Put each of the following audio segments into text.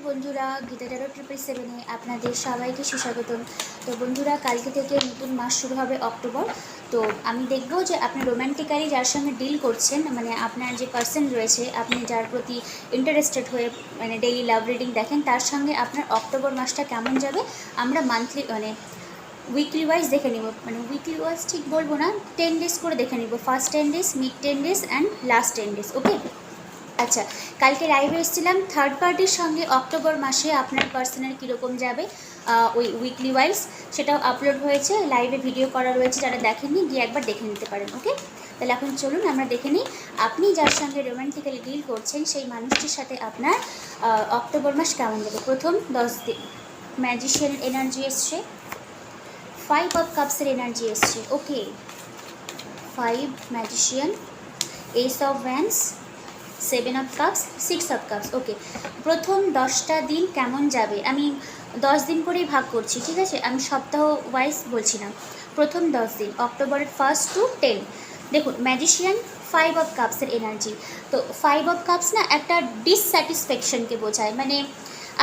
বন্ধুরা, গীতা ট্যারো 777-এ আপনাদের সবাইকে সুস্বাগতম। তো বন্ধুরা, কালকে থেকে নতুন মাস শুরু হবে অক্টোবর। তো আমি দেখব যে আপনি রোম্যান্টিক্যালি যার সঙ্গে ডিল করছেন, মানে আপনার যে পার্সন রয়েছে, আপনি যার প্রতি ইন্টারেস্টেড হয়ে মানে ডেইলি লাভ রিডিং দেখেন, তার সঙ্গে আপনার অক্টোবর মাসটা কেমন যাবে আমরা মান্থলি মানে উইকলি ওয়াইজ দেখে নিব। মানে উইকলি ওয়াইজ ঠিক বলবো না, 10 ডেজ করে দেখে নিব। First 10 days, mid 10 days and last 10 days. Okay, আচ্ছা, কালকে লাইভে এসেছিলাম থার্ড পার্টির সঙ্গে অক্টোবর মাসে আপনার পার্সনের কীরকম যাবে ওই উইকলি ওয়াইজ, সেটাও আপলোড হয়েছে, লাইভে ভিডিও করা রয়েছে, যারা দেখেননি গিয়ে একবার দেখে নিতে পারেন। ওকে, তাহলে এখন চলুন আমরা দেখে নিই আপনি যার সঙ্গে রোম্যান্টিক্যালি ডিল করছেন সেই মানুষটির সাথে আপনার অক্টোবর মাস কেমন যাবে। প্রথম 10 দিন ম্যাজিশিয়ান এনার্জি এসছে, 5 অফ কাপসের এনার্জি এসছে। Okay, 5 magician, ace of wands, 7 of cups, 6 of cups. Okay, প্রথম 10টা দিন কেমন যাবে আমি 10 দিন করেই ভাগ করছি, ঠিক আছে? আমি সপ্তাহ ওয়াইজ বলছি না। প্রথম 10 দিন অক্টোবরের 1 to 10। দেখুন, ম্যাজিশিয়ান 5 অফ কাপসের এনার্জি। তো 5 অফ কাপস না একটা ডিসস্যাটিসফ্যাকশনকে বোঝায়, মানে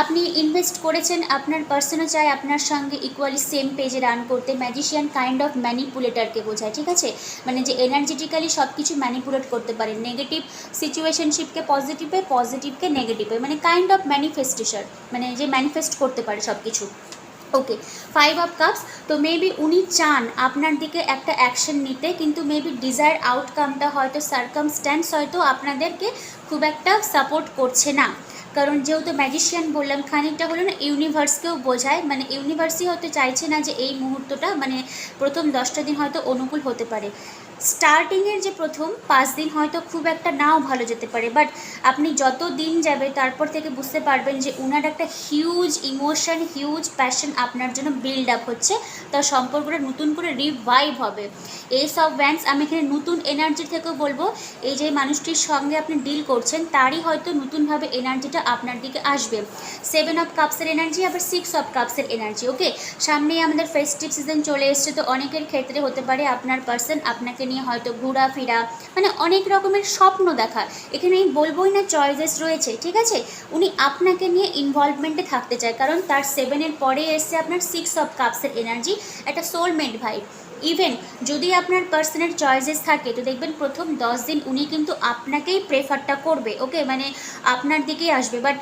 আপনি ইনভেস্ট করেছেন, আপনার পার্সনও চায় আপনার সঙ্গে ইকুয়ালি সেম পেজে রান করতে। ম্যাজিশিয়ান কাইন্ড অফ ম্যানিপুলেটারকে বোঝায়, ঠিক আছে? মানে যে এনার্জেটিক্যালি সব কিছু ম্যানিপুলেট করতে পারে, নেগেটিভ সিচুয়েশনশিপকে পজিটিভে, পজিটিভকে নেগেটিভে, মানে কাইন্ড অফ ম্যানিফেস্টেশন, মানে যে ম্যানিফেস্ট করতে পারে সব কিছু। ওকে, 5 অফ কাপস। তো মেবি উনি চান আপনার দিকে একটা অ্যাকশন নিতে, কিন্তু মেবি ডিজায়ার আউটকামটা হয়তো সার্কামস্ট্যান্স হয়তো আপনাদেরকে খুব একটা সাপোর্ট করছে না। কারণ যেহেতু ম্যাজিশিয়ান বললাম, খানিকটা হলো না ইউনিভার্সকেও বোঝায়, মানে ইউনিভার্সই হয়তো চাইছে না যে এই মুহূর্তটা মানে প্রথম 10টা দিন হয়তো অনুকূল হতে পারে। স্টার্টিংয়ের যে প্রথম 5 দিন হয়তো খুব একটা নাও ভালো যেতে পারে, বাট আপনি যত দিন যাবে তারপর থেকে বুঝতে পারবেন যে উনার একটা হিউজ ইমোশন, হিউজ প্যাশন আপনার জন্য বিল্ড আপ হচ্ছে, তার সম্পর্কটা নতুন করে রিভাইভ হবে। এস অফ ভ্যান্স, আমি এখানে নতুন এনার্জি থেকেও বলবো, এই যে মানুষটির সঙ্গে আপনি ডিল করছেন তারই হয়তো নতুনভাবে এনার্জিটা আপনার দিকে আসবে। 7 অফ কাপসের এনার্জি, আবার 6 অফ কাপসের এনার্জি। ওকে, সামনেই আমাদের ফেস্টিভ সিজন চলে এসছে, তো অনেকের ক্ষেত্রে হতে পারে আপনার পার্সন আপনাকে নিয়ে হয়তো ঘোরাফেরা, মানে অনেক রকমের স্বপ্ন দেখা। এখানে আমি বলবোই না চয়েসেস রয়েছে, ঠিক আছে? উনি আপনাকে নিয়ে ইনভলভমেন্টে থাকতে চায়, কারণ তার 7-এর পরে এসছে আপনার 6 অফ কাপসের এনার্জি, একটা সোলমেট ভাই। ইভেন যদি আপনার পার্সনের চয়েসেস থাকে, তো দেখবেন প্রথম 10 দিন উনি কিন্তু আপনাকেই প্রেফারটা করবে। ওকে, মানে আপনার দিকেই আসবে। বাট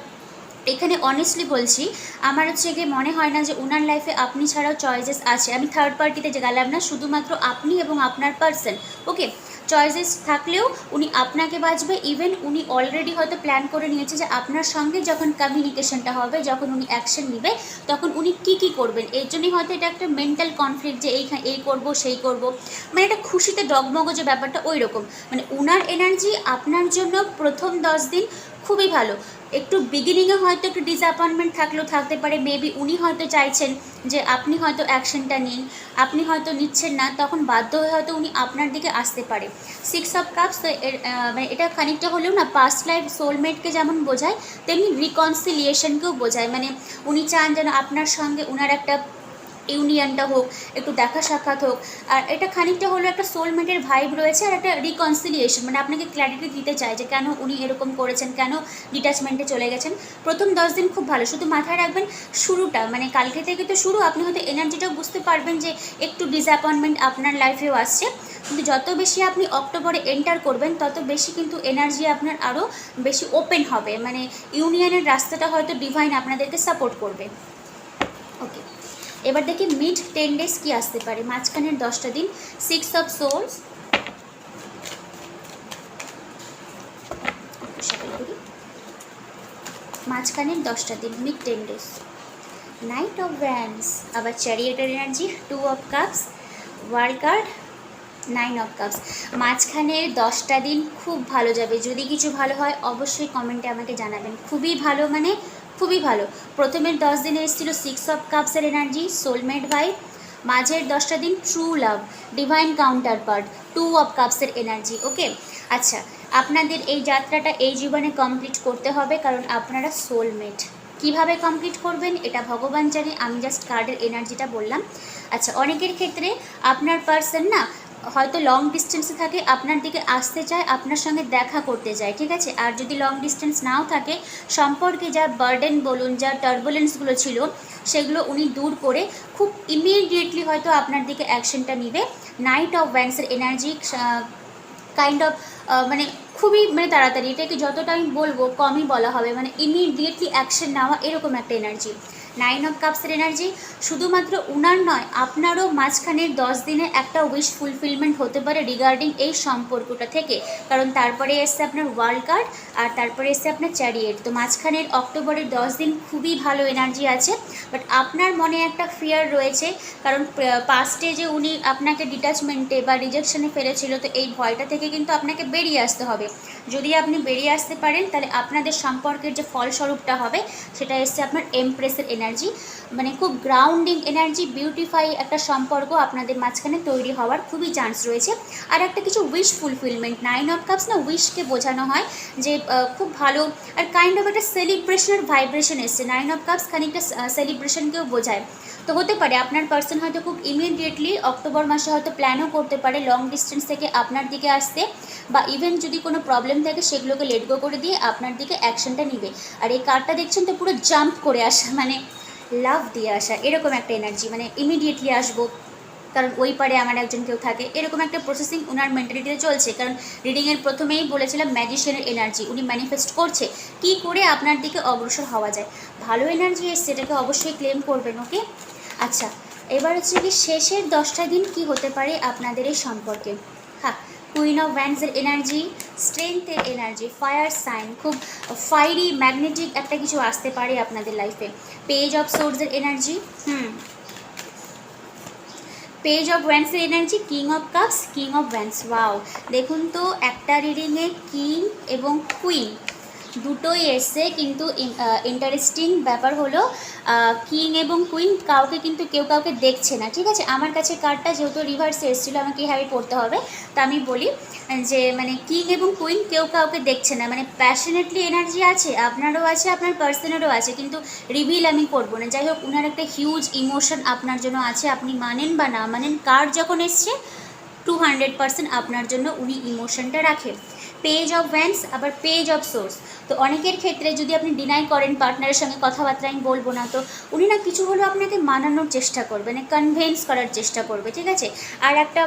এখানে অনেস্টলি বলছি, আমার হচ্ছে গিয়ে মনে হয় না যে ওনার লাইফে আপনি ছাড়াও চয়েসেস আছে। আমি থার্ড পার্টিতে যে গেলাম না, শুধুমাত্র আপনি এবং আপনার পার্সন। ওকে, চয়েসেস থাকলেও উনি আপনাকে বাঁচবে। ইভেন উনি অলরেডি হয়তো প্ল্যান করে নিয়েছে যে আপনার সঙ্গে যখন কমিউনিকেশনটা হবে, যখন উনি অ্যাকশন নেবে, তখন উনি কী করবেন। এর জন্যই হয়তো এটা একটা মেন্টাল কনফ্লিক্ট যে এই করব সেই করব, মানে এটা খুশিতে ডগমগ যে ব্যাপারটা ওই রকম। মানে উনার এনার্জি আপনার জন্য প্রথম 10 দিন খুবই ভালো। একটু বিগিনিংয়ে হয়তো একটু ডিসঅ্যাপয়েন্টমেন্ট থাকলেও থাকতে পারে, মেবি উনি হয়তো চাইছেন যে আপনি হয়তো অ্যাকশনটা নিন, আপনি হয়তো নিচ্ছেন না, তখন বাধ্য হয়ে হয়তো উনি আপনার দিকে আসতে পারে। 6 অফ কাপস, তো এটা খানিকটা হলেও না পাস্ট লাইফ সোলমেটকে যেমন বোঝায়, তেমনি রিকনসিলিয়েশনকেও বোঝায়। মানে উনি চান যেন আপনার সঙ্গে উনার একটা ইউনিয়নটা হোক, একটু দেখা সাক্ষাৎ হোক। আর এটা খানিকটা হলো একটা সোলমেটের ভাইব রয়েছে, আর একটা রিকনসিলিয়েশন, মানে আপনাকে ক্ল্যারিটি দিতে চায় যে কেন উনি এরকম করেছেন, কেন ডিট্যাচমেন্টে চলে গেছেন। প্রথম 10 দিন খুব ভালো, শুধু মাথায় রাখবেন শুরুটা, মানে কালকে থেকে তো শুরু, আপনি হয়তো এনার্জিটাও বুঝতে পারবেন যে একটু ডিসঅ্যাপয়েন্টমেন্ট আপনার লাইফেও আসছে। কিন্তু যত বেশি আপনি অক্টোবরে এন্টার করবেন, তত বেশি কিন্তু এনার্জি আপনার আরও বেশি ওপেন হবে, মানে ইউনিয়নের রাস্তাটা হয়তো ডিভাইন আপনাদেরকে সাপোর্ট করবে। ওকে, এবার দেখি মিড 10 ডেজ কী আসতে পারে, মাঝখানের 10টা দিন। 6 অফ সোলস, মাঝখানের 10টা দিন, mid 10 days. Knight of wands, আবার চ্যারিয়েটের energy, 2 of cups, world card, 9 of cups. মাঝখানের 10টা দিন খুব ভালো যাবে। যদি কিছু ভালো হয় অবশ্যই কমেন্টে আমাকে জানাবেন। খুবই ভালো, মানে খুবই ভালো। প্রথমের 10 দিনে এসেছিল 6 অফ কাপসের এনার্জি, সোলমেট ভাইব। মাঝের 10টা দিন true love, divine counterpart, 2 of কাপসের এনার্জি। ওকে, আচ্ছা, আপনাদের এই যাত্রাটা এই জীবনে কমপ্লিট করতে হবে, কারণ আপনারা সোলমেট। কিভাবে কমপ্লিট করবেন এটা ভগবান জানে, আমি জাস্ট কার্ডের এনার্জিটা বললাম। আচ্ছা, অনেকের ক্ষেত্রে আপনার পার্সন না হয়তো লং ডিস্টেন্সে থাকে, আপনার দিকে আসতে চায়, আপনার সঙ্গে দেখা করতে চায়, ঠিক আছে। আর যদি লং ডিস্টেন্স নাও থাকে, সম্পর্কে যা বার্ডেন বলুন, যা টার্বুলেন্সগুলো ছিল সেগুলো উনি দূর করে খুব ইমিডিয়েটলি হয়তো আপনার দিকে অ্যাকশনটা নিবে। নাইট অফ ওয়ান্সের এনার্জি কাইন্ড অফ মানে খুবই মানে তাড়াতাড়ি, এটাকে যতটা আমি বলবো কমই বলা হবে, মানে ইমিডিয়েটলি অ্যাকশন নেওয়া এরকম একটা এনার্জি। 9 অফ কাপসের এনার্জি শুধুমাত্র উনার নয়, আপনারও মাঝখানের 10 দিনে একটা উইশ ফুলফিলমেন্ট হতে পারে রিগার্ডিং এই সম্পর্কটা থেকে, কারণ তারপরে এসছে আপনার ওয়ার্ল্ড কার্ড আর তারপরে এসছে আপনার চ্যারিয়েট। তো মাঝখানের অক্টোবরের 10 দিন খুবই ভালো এনার্জি আছে, বাট আপনার মনে একটা ফিয়ার রয়েছে, কারণ পাস্টে যে উনি আপনাকে ডিট্যাচমেন্টে বা রিজেকশনে ফেলেছিল, তো এই ভয়টা থেকে কিন্তু আপনাকে বেরিয়ে আসতে হবে। যদি আপনি বেরিয়ে আসতে পারেন তাহলে আপনাদের সম্পর্কের যে ফলস্বরূপটা হবে সেটা এসছে আপনার এমপ্রেসের এনার্জি, মানে খুব গ্রাউন্ডিং এনার্জি, বিউটিফাই একটা সম্পর্ক আপনাদের মাঝখানে তৈরি হওয়ার খুবই চান্স রয়েছে। আর একটা কিছু উইশ ফুলফিলমেন্ট, 9 অফ কাপস না উইশকে বোঝানো হয় যে খুব ভালো আর কাইন্ড অফ একটা সেলিব্রেশনের ভাইব্রেশন এসছে। 9 অফ কাপস খানিকটা সেলিব্রেশনকেও বোঝায়। তো হতে পারে আপনার পার্সন হয়তো খুব ইমিডিয়েটলি অক্টোবর মাসে হয়তো প্ল্যানও করতে পারে লং ডিস্টেন্স থেকে আপনার দিকে আসতে, বা ইভেন যদি কোনো প্রবলেম থাকে সেগুলোকে লেট গো করে দিয়ে আপনার দিকে অ্যাকশনটা নিবে। আর এই কার্ডটা দেখছেন তো পুরো জাম্প করে আসা, মানে লাভ দিয়ে আসা, এরকম একটা এনার্জি, মানে ইমিডিয়েটলি আসবো কারণ ওই পারে আমার একজন কেউ থাকে, এরকম একটা প্রসেসিং ওনার মেন্টালিটিতে চলছে। কারণ রিডিংয়ের প্রথমেই বলেছিলাম ম্যাজিশিয়ানের এনার্জি, উনি ম্যানিফেস্ট করছে কি করে আপনার দিকে অগ্রসর হওয়া যায়। ভালো এনার্জি এসছে, এটাকে অবশ্যই ক্লেম করবেন, ওকে। আচ্ছা, এবার হচ্ছে কি শেষের 10টা দিন কি হতে পারে আপনাদের এই সম্পর্কে। হ্যাঁ, কুইন অফ ওয়ান্ডসের এনার্জি, স্ট্রেংথের এনার্জি, ফায়ার সাইন, খুব ফায়ারি ম্যাগনেটিক একটা কিছু আসতে পারে আপনাদের লাইফে। পেজ অফ সোর্ডসের এনার্জি, পেজ অফ ওয়ান্ডসের energy, king of cups, king of wands. Wow, দেখুন তো একটা রিডিংয়ে কিং এবং কুইন দুটোই এসছে, কিন্তু ইন্টারেস্টিং ব্যাপার হলো কিং এবং কুইন কাউকে কিন্তু কেউ কাউকে দেখছে না, ঠিক আছে। আমার কাছে কার্ডটা যেহেতু রিভার্সে এসেছিলো, আমাকে এইভাবে পড়তে হবে, তা আমি বলি যে মানে কিং এবং কুইন কেউ কাউকে দেখছে না, মানে প্যাশনেটলি এনার্জি আছে, আপনারও আছে আপনার পার্সনেরও আছে, কিন্তু রিভিল আমি করবো না। যাই হোক, ওনার একটা হিউজ ইমোশন আপনার জন্য আছে, আপনি মানেন বা না মানেন, কার্ড যখন এসছে 200% আপনার জন্য উনি ইমোশনটা রাখে। পেজ অফ ওয়ান্ডস আবার পেজ অফ সোর্স। তো অনেকের ক্ষেত্রে যদি আপনি ডিনাই করেন পার্টনারের সঙ্গে কথাবার্তা, আমি বলবো না, তো উনি না কিছু হলেও আপনাকে মানানোর চেষ্টা করবে, মানে কনভিন্স করার চেষ্টা করবে, ঠিক আছে। আর একটা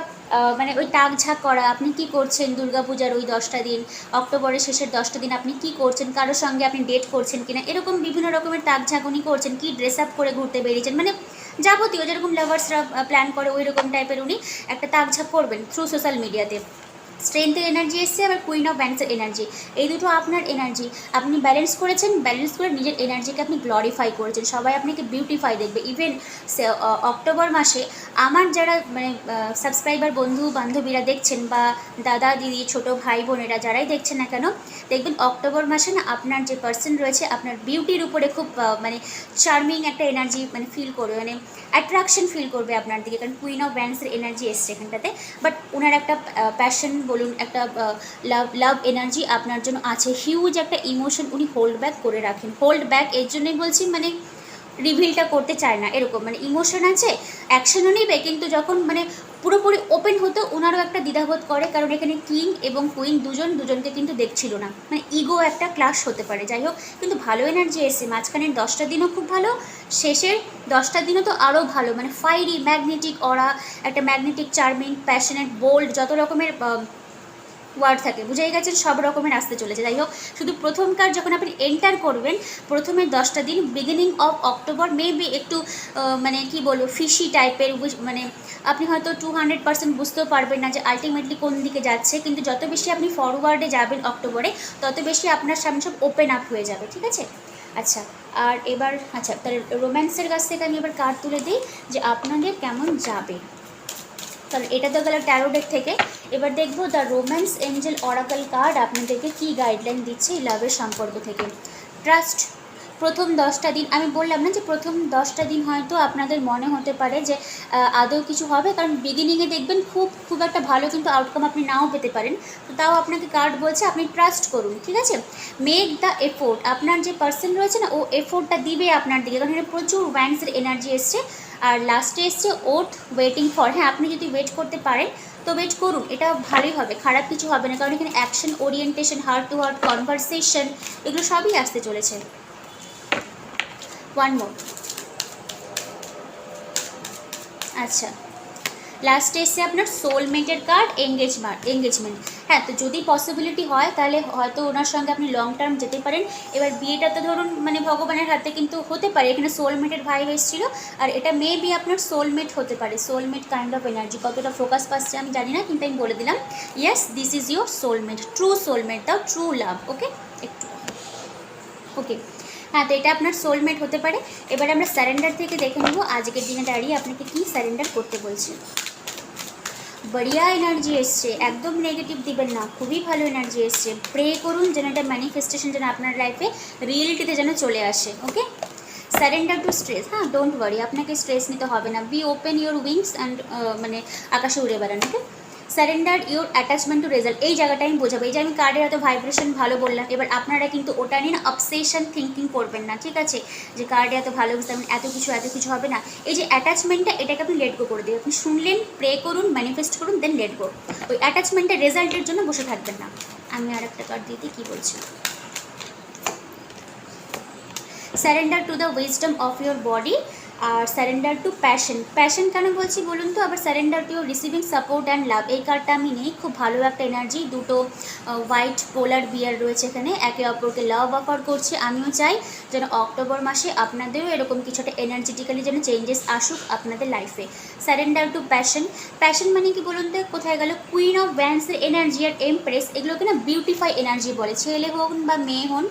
মানে ওই টাকঝাক করা, আপনি কি করছেন দুর্গাপূজার ওই 10টা দিন, অক্টোবরের শেষের 10টা দিন আপনি কি করছেন, কারোর সঙ্গে আপনি ডেট করছেন কিনা, এরকম বিভিন্ন রকমের টাকঝাক উনি করছেন, কি ড্রেস আপ করে ঘুরতে বেরিয়েছেন, মানে যাবতীয় যেরকম লাভার্সরা প্ল্যান করে ওই রকম টাইপের উনি একটা তাকঝাক করবেন থ্রু সোশ্যাল মিডিয়াতে। স্ট্রেংথের এনার্জি এসছে, আবার কুইন অফ ব্যান্ডসের এনার্জি, এই দুটো আপনার এনার্জি, আপনি ব্যালেন্স করেছেন, ব্যালেন্স করে নিজের এনার্জিকে আপনি গ্লোরিফাই করেছেন, সবাই আপনাকে বিউটিফাই দেখবে। ইভেন অক্টোবর মাসে আমার যারা মানে সাবস্ক্রাইবার বন্ধু বান্ধবীরা দেখছেন, বা দাদা দিদি ছোটো ভাই বোনেরা যারাই দেখছেন না কেন, দেখবেন অক্টোবর মাসে না আপনার যে পার্সন রয়েছে আপনার বিউটির উপরে খুব মানে চার্মিং একটা এনার্জি মানে ফিল করবে, মানে অ্যাট্রাকশন ফিল করবে আপনার দিকে, কারণ কুইন অফ ব্যান্ডসের এনার্জি এসছে এখানটাতে। বাট ওনার একটা প্যাশন বলুন, একটা লাভ এনার্জি আপনার জন্য আছে, হিউজ একটা ইমোশন উনি হোল্ড ব্যাক করে রাখেন। হোল্ড ব্যাক এর জন্যই বলছি, মানে রিভিলটা করতে চায় না এরকম, মানে ইমোশন আছে, অ্যাকশনও নেবে, কিন্তু যখন মানে পুরোপুরি ওপেন হতো ওনারও একটা দ্বিধাবোধ করে, কারণ এখানে কিং এবং কুইন দুজনকে কিন্তু দেখছিল না, মানে ইগো একটা ক্লাশ হতে পারে। যাই হোক, কিন্তু ভালো এনার্জি এসছে, মাঝখানের 10টা দিনও খুব ভালো, শেষের 10টা দিনও তো আরও ভালো, মানে ফায়ারি ম্যাগনেটিক অরা, একটা ম্যাগনেটিক চার্মিং প্যাশনেট বোল্ড, যত রকমের ওয়ার্ড থাকে বুঝেই গেছেন, সব রকমের আসতে চলেছে। যাই হোক, শুধু প্রথমকার যখন আপনি এন্টার করবেন প্রথমে 10টা দিন বিগিনিং অফ অক্টোবর মেবি একটু মানে কি বলবো ফিশি টাইপের, মানে আপনি হয়তো 200% বুঝতেও পারবেন না যে আলটিমেটলি কোন দিকে যাচ্ছে, কিন্তু যত বেশি আপনি ফরওয়ার্ডে যাবেন অক্টোবরে তত বেশি আপনার সামনে সব ওপেন আপ হয়ে যাবে, ঠিক আছে। আচ্ছা, আর এবার আচ্ছা তাহলে রোম্যান্সের কাছ থেকে আমি এবার কার্ড তুলে দিই যে আপনাদের কেমন যাবে। তাহলে এটা তো গেল ট্যারো ডেক থেকে। এবার দেখবো the romance Angel oracle card আপনাদেরকে কী গাইডলাইন দিচ্ছে এই লাভের সম্পর্ক থেকে। ট্রাস্ট, প্রথম 10টা দিন আমি বললাম না যে প্রথম 10টা দিন হয়তো আপনাদের মনে হতে পারে যে আদৌ কিছু হবে, কারণ বিগিনিংয়ে দেখবেন খুব একটা ভালো কিন্তু আউটকাম আপনি নাও পেতে পারেন। তো তাও আপনাকে কার্ড বলছে আপনি ট্রাস্ট করুন, ঠিক আছে। মেক দ্য এফোর্ট, আপনার যে পার্সন রয়েছে না ও এফোর্টটা দিবে আপনার দিকে, কারণ এটা প্রচুর ওয়ান্সের এনার্জি এসছে। আর লাস্টে এসছে ওথ ওয়েটিং ফর, হ্যাঁ আপনি যদি ওয়েট করতে পারেন তো ওয়েট করুন, এটা ভালোই হবে, খারাপ কিছু হবে না, কারণ এখানে action orientation, heart to heart conversation এগুলো সবই আসতে চলেছে। ওয়ান মোর, আচ্ছা লাস্টে এসছে আপনার সোলমেটের কার্ড, এঙ্গেজমেন্ট। হ্যাঁ, তো যদি পসিবিলিটি হয় তাহলে হয়তো ওনার সঙ্গে আপনি লং টার্ম যেতে পারেন। এবার বিয়েটা তো ধরুন মানে ভগবানের হাতে, কিন্তু হতে পারে এখানে সোলমেটের ভাইব এসেছিল, আর এটা মেবি আপনার সোলমেট হতে পারে। সোলমেট কাইন্ড অফ এনার্জি, কতটা ফোকাস পাচ্ছে আমি জানি না, কিন্তু আমি বলে দিলাম yes this is your soulmate, true soulmate দাও, ট্রু লাভ। ওকে, একটু ওকে, হ্যাঁ তো এটা আপনার সোলমেট হতে পারে। এবার আমরা স্যারেন্ডার থেকে দেখে নেব আজকের দিনে দাঁড়িয়ে আপনাকে কি স্যারেন্ডার করতে বলছে। বড়িয়া এনার্জি এসছে, একদম নেগেটিভ দিবেন না, খুবই ভালো এনার্জি এসছে। প্রে করুন যেন এটা ম্যানিফেস্টেশন যেন আপনার লাইফে রিয়েলিটিতে যেন চলে আসে। ওকে, সারেন্ডার টু স্ট্রেস, হ্যাঁ ডোন্ট ওয়ারি, আপনাকে স্ট্রেস নিতে হবে না। Be open your wings and মানে আকাশে উড়ে বেড়ান। Okay, surrender your attachment to result, এই জায়গাটা আমি বোঝাবো। এই যে আমি কার্ডের এত ভাইব্রেশন ভালো বললাম, এবার আপনারা কিন্তু ওটা নিয়ে না অবসেশন থিঙ্কিং করবেন না, ঠিক আছে, যে কার্ডে এত ভালো বুঝতে এত কিছু হবে না। এই যে অ্যাটাচমেন্টটা, এটাকে আপনি লেট গো করে দেবেন। আপনি শুনলেন, প্রে করুন, ম্যানিফেস্ট করুন, দেন লেট গো। ওই অ্যাটাচমেন্টের রেজাল্টের জন্য বসে থাকবেন না। আমি আর একটা কার্ড দিতে কী বলছি, surrender to the wisdom of your body, আর সারেন্ডার টু প্যাশন। প্যাশন কেন বলছি বলুন তো, আবার surrender to your receiving support and love, এই কার্ডটা আমি নেই, খুব ভালো একটা এনার্জি। দুটো হোয়াইট পোলার বিয়ার রয়েছে এখানে, একে অপরকে লাভ অফার করছে। আমিও চাই যেন অক্টোবর মাসে আপনাদেরও এরকম কিছুটা এনার্জেটিক্যালি যেন চেঞ্জেস আসুক আপনাদের লাইফে। সারেন্ডার টু প্যাশন, প্যাশন মানে কি বলুন তো, কোথায় গেল কুইন অফ ওয়ান্সের এনার্জি আর এমপ্রেস, এগুলোকে না বিউটিফাই এনার্জি বলে। ছেলে হন বা মেয়ে হন,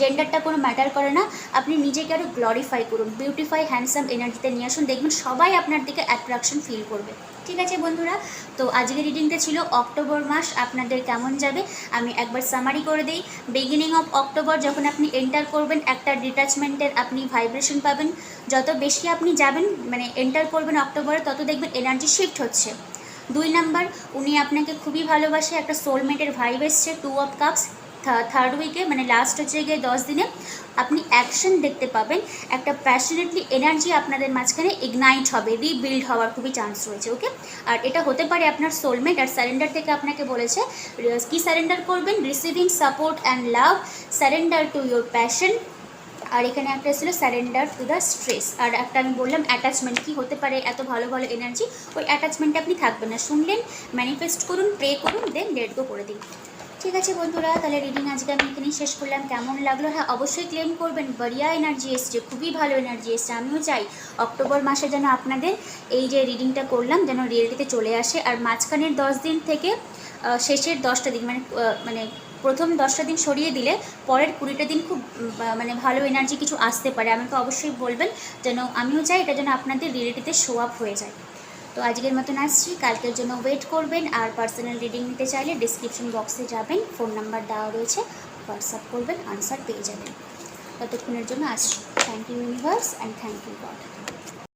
জেন্ডারটা কোনো ম্যাটার করে না, আপনি নিজেকে আরও গ্লোরিফাই করুন, বিউটিফাই হ্যান্ডসাম এনার্জিতে নিয়ে আসুন, দেখবেন সবাই আপনার দিকে অ্যাট্রাকশন ফিল করবে। ঠিক আছে বন্ধুরা, তো আজকের রিডিংটা ছিল অক্টোবর মাস আপনাদের কেমন যাবে। আমি একবার সামারি করে দিই। বিগিনিং অফ অক্টোবর যখন আপনি এন্টার করবেন, একটা ডিট্যাচমেন্টের আপনি ভাইব্রেশন পাবেন। যত বেশি আপনি যাবেন মানে এন্টার করবেন অক্টোবরে, তত দেখবেন এনার্জি শিফট হচ্ছে। 2 নাম্বার, উনি আপনাকে খুবই ভালোবাসে, একটা সোলমেটের ভাইব এসছে, 2 অফ কাপস। থার্ড উইকে মানে লাস্ট হচ্ছে গিয়ে 10 দিনে আপনি অ্যাকশন দেখতে পাবেন, একটা প্যাশনেটলি এনার্জি আপনাদের মাঝখানে ইগনাইট হবে, রিবিল্ড হওয়ার খুবই চান্স রয়েছে। ওকে, আর এটা হতে পারে আপনার সোলমেট। আর স্যারেন্ডার থেকে আপনাকে বলেছে কি সারেন্ডার করবেন, receiving support and love, surrender to your passion, আর এখানে একটা ছিল সারেন্ডার টু দ্য স্ট্রেস। আর একটা আমি বললাম অ্যাটাচমেন্ট, কি হতে পারে এত ভালো ভালো এনার্জি, ওই অ্যাটাচমেন্টে আপনি থাকবেন না। শুনলেন, ম্যানিফেস্ট করুন, প্রে করুন, দেন লেট গো করে দিন। ঠিক আছে বন্ধুরা, তাহলে রিডিং আজকে আমি এখানেই শেষ করলাম। কেমন লাগলো, হ্যাঁ অবশ্যই ক্লেম করবেন, বড়িয়া এনার্জি এসছে, খুবই ভালো এনার্জি এসছে। আমিও চাই অক্টোবর মাসে যেন আপনাদের এই যে রিডিংটা করলাম যেন রিয়েলিটিতে চলে আসে। আর মাঝখানের 10 দিন থেকে শেষের 10টা দিন মানে প্রথম 10টা দিন সরিয়ে দিলে পরের 20টা দিন খুব মানে ভালো এনার্জি কিছু আসতে পারে। আমাকে অবশ্যই বলবেন, যেন আমিও চাই এটা যেন আপনাদের রিয়েলিটিতে শো আপ হয়ে যায়। তো আজকের মতন আসছি, কালকের জন্য ওয়েট করবেন। আর পার্সোনাল রিডিং নিতে চাইলে ডিসক্রিপশন বক্সে যাবেন, ফোন নাম্বার দেওয়া রয়েছে, হোয়াটসঅ্যাপ করবেন, আনসার পেয়ে যাবেন। ততক্ষণের জন্য আসছি। Thank you universe and thank you god.